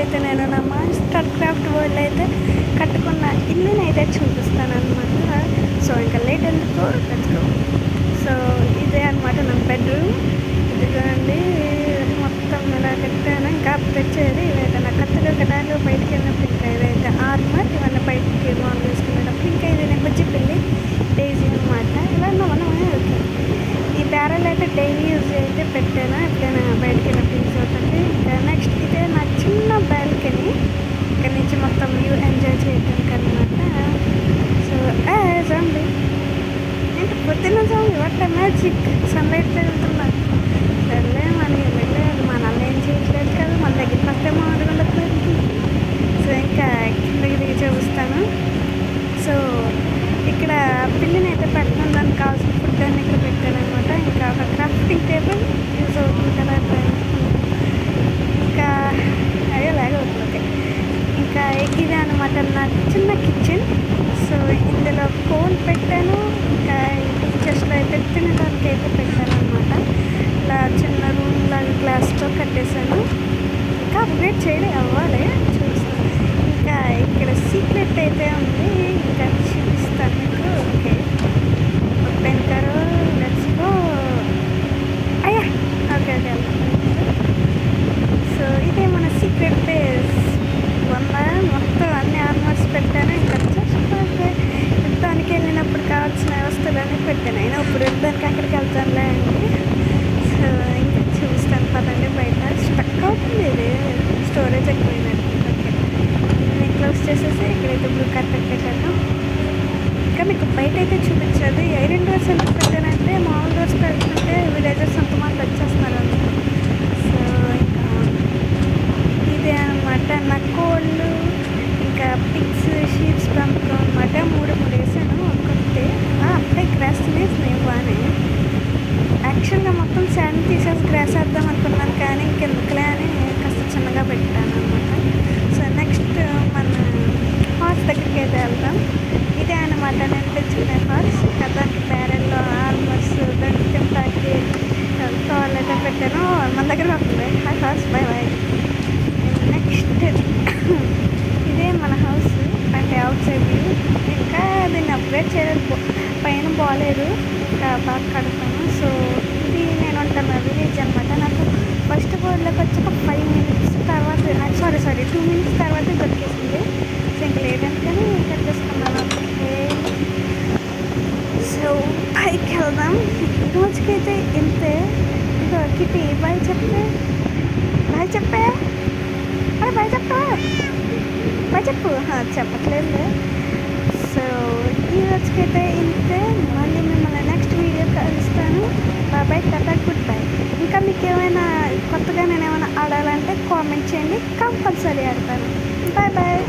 అయితే నేను నా మాస్టర్ క్రాఫ్ట్ వరల్డ్ అయితే కట్టుకున్న ఇల్లుని అయితే చూపిస్తాను అనమాట. సో ఇంకా లేట్ ఎందుకు లెట్స్. సో ఇదే అనమాట నా బెడ్రూమ్. ఇదిగోండి మొత్తం ఇలా కట్టాను. ఇంకా తెచ్చేది ఇవైతే నా కత్తలు కట్టాలు బయటికి వెళ్ళినప్పుడు ఇంకా ఇదైతే ఆర్మర్ ఇవన్నీ బయటికి మాల్ వేసుకునేటప్పుడు ఇంకా ఇది నేను బుజ్జి పిల్లి డైజీ అనమాట. ఇలా మనమే ఓకే. ఈ బ్యారెల్ అయితే డైలీ యూజ్ అయితే పెట్టాను ఎప్పుడైనా బయటకు వెళ్ళినప్పుడు యూజ్ అవుతుంది. ఇంకా నెక్స్ట్ ఇదే నా చిన్న బాల్కనీ. ఇక్కడ నుంచి మొత్తం వ్యూ ఎంజాయ్ చేయడానికి అనమాట. సో జాంబీ ఏంటి పొద్దున్న జాంబీ వాట్ మ్యాజిక్ సన్లైట్ వెళ్తున్నా. సర్లే మనకి వెళ్ళలేదు మన అన్న ఏం చేయట్లేదు కదా మన దగ్గరికి వస్తే మాట్లాడలేదు. సో ఇంకా కిందకి దిగి చూపిస్తాను. సో ఇక్కడ పిల్లిని అయితే పెట్టడం దానికి కావాల్సిన ఫుడ్ అన్ని ఇక్కడ పెట్టాను అనమాట. ఇంకా ఒక క్రాఫ్టింగ్ టేబుల్ యూజ్ అవుతుంది కదా ఇంకా అయ్యో లేకపోతే ఇంకా ఇది అనమాట నా చిన్న కిచెన్. సో ఇందులో కోన్ పెట్టాను. ఇంకా జస్ట్లో అయితే తినడానికి అయితే పెట్టాను అనమాట. ఇలా చిన్న రూమ్ లాగా గ్లాస్తో కట్టేశాను. ఇంకా అప్గ్రేడ్ చేయడం అవ్వాలి చూస్తాను. ఇంకా ఇక్కడ సీక్రెట్ అయితే ఉంది ఇంకా చూపిస్తాను మీకు. ఓకే ఓపెన్ కరో లెట్స్ గో. అయ్యా ఓకే ఓకే. సో ఇదే మన సీక్రెట్ ప్లేస్. మొత్తం అన్ని ఆర్మర్స్ పెట్టాను. ఇంకా యుద్ధానికి వెళ్ళినప్పుడు కావాల్సిన వస్తువులన్నీ పెట్టాను. అయినా ఇప్పుడు యుద్ధానికి అక్కడికి వెళ్తానులే అండి. సో ఇంకా చూస్తాను పదండి. బయట స్టక్ అవుతుంది ఇది స్టోరేజ్ ఎక్కువైనట్టు. ఓకే నేను క్లోజ్ చేసేసి ఇక్కడైతే బ్లూ కార్పెట్ పెట్టాను. ఇంకా మీకు బయట అయితే చూపించదు. ఐరన్ డోర్స్ ఎందుకు పెట్టానంటే మామూలు డోర్స్ పెడుతుంటే విలేజర్స్ అంత మంది వచ్చేస్తున్నారు అంత. సో ఇంకా ఇదే అనమాట నా కోళ్ళు ఇంకా పిగ్స్ షీప్స్ పెంపకం అనమాట. మూడు వేసాను. ఒక్కొక్కటి అప్పుడే గ్రాస్ తినేసినాయి బాగానే. యాక్చువల్గా మొత్తం శాండ్ తీసేసి గ్రాస్ వేద్దాం అనుకున్నాను కానీ ఇంకెందుకులే అని కాస్త చిన్నగా పెట్టాను అనమాట. సో నెక్స్ట్ మన హార్స్ దగ్గరికి అయితే వెళ్దాం. ఇదే అనమాట నేను తెచ్చుకునే హార్స్. దానికి బ్యారెల్లో ఆర్మర్స్ దానికి తింటాకి టాయిలెట్ పెట్టాను. మన దగ్గర వస్తుంది hi horse by by. Next ఇదే మన హౌస్ అంటే అవుట్ సైడ్ వ్యూ. ఇంకా దీన్ని అప్గ్రేడ్ చేయలేదు. పైన బాగాలేదు ఇంకా బాగా కడతాను. సో ఇది నేను ఉంటాను విలేజ్ అనమాట. నాకు ఫస్ట్ బోర్డ్లోకి వచ్చి ఒక 5 minutes తర్వాత సారీ 2 minutes తర్వాత దొరికేసింది. సో ఇంక లేదంటే కట్టేసుకున్నాను. ఓకే సో పైకి వెళ్దాం. రోజుకైతే ఇంతే. ఇంకా కిట్టి బాయ్ చెప్పే బాయ్ చెప్పే బాయ్ చెప్పా బాయ్ చెప్పు చెప్పట్లేదు. సో ఈ రోజుకైతే ఇంతే. మళ్ళీ మిమ్మల్ని నెక్స్ట్ వీడియో కలుస్తాను. Bye tata good bye. ఇంకా మీకు ఏమైనా కొత్తగా నేను ఏమైనా ఆడాలంటే కామెంట్ చేయండి. కంపల్సరీ ఆడతాను. Bye bye.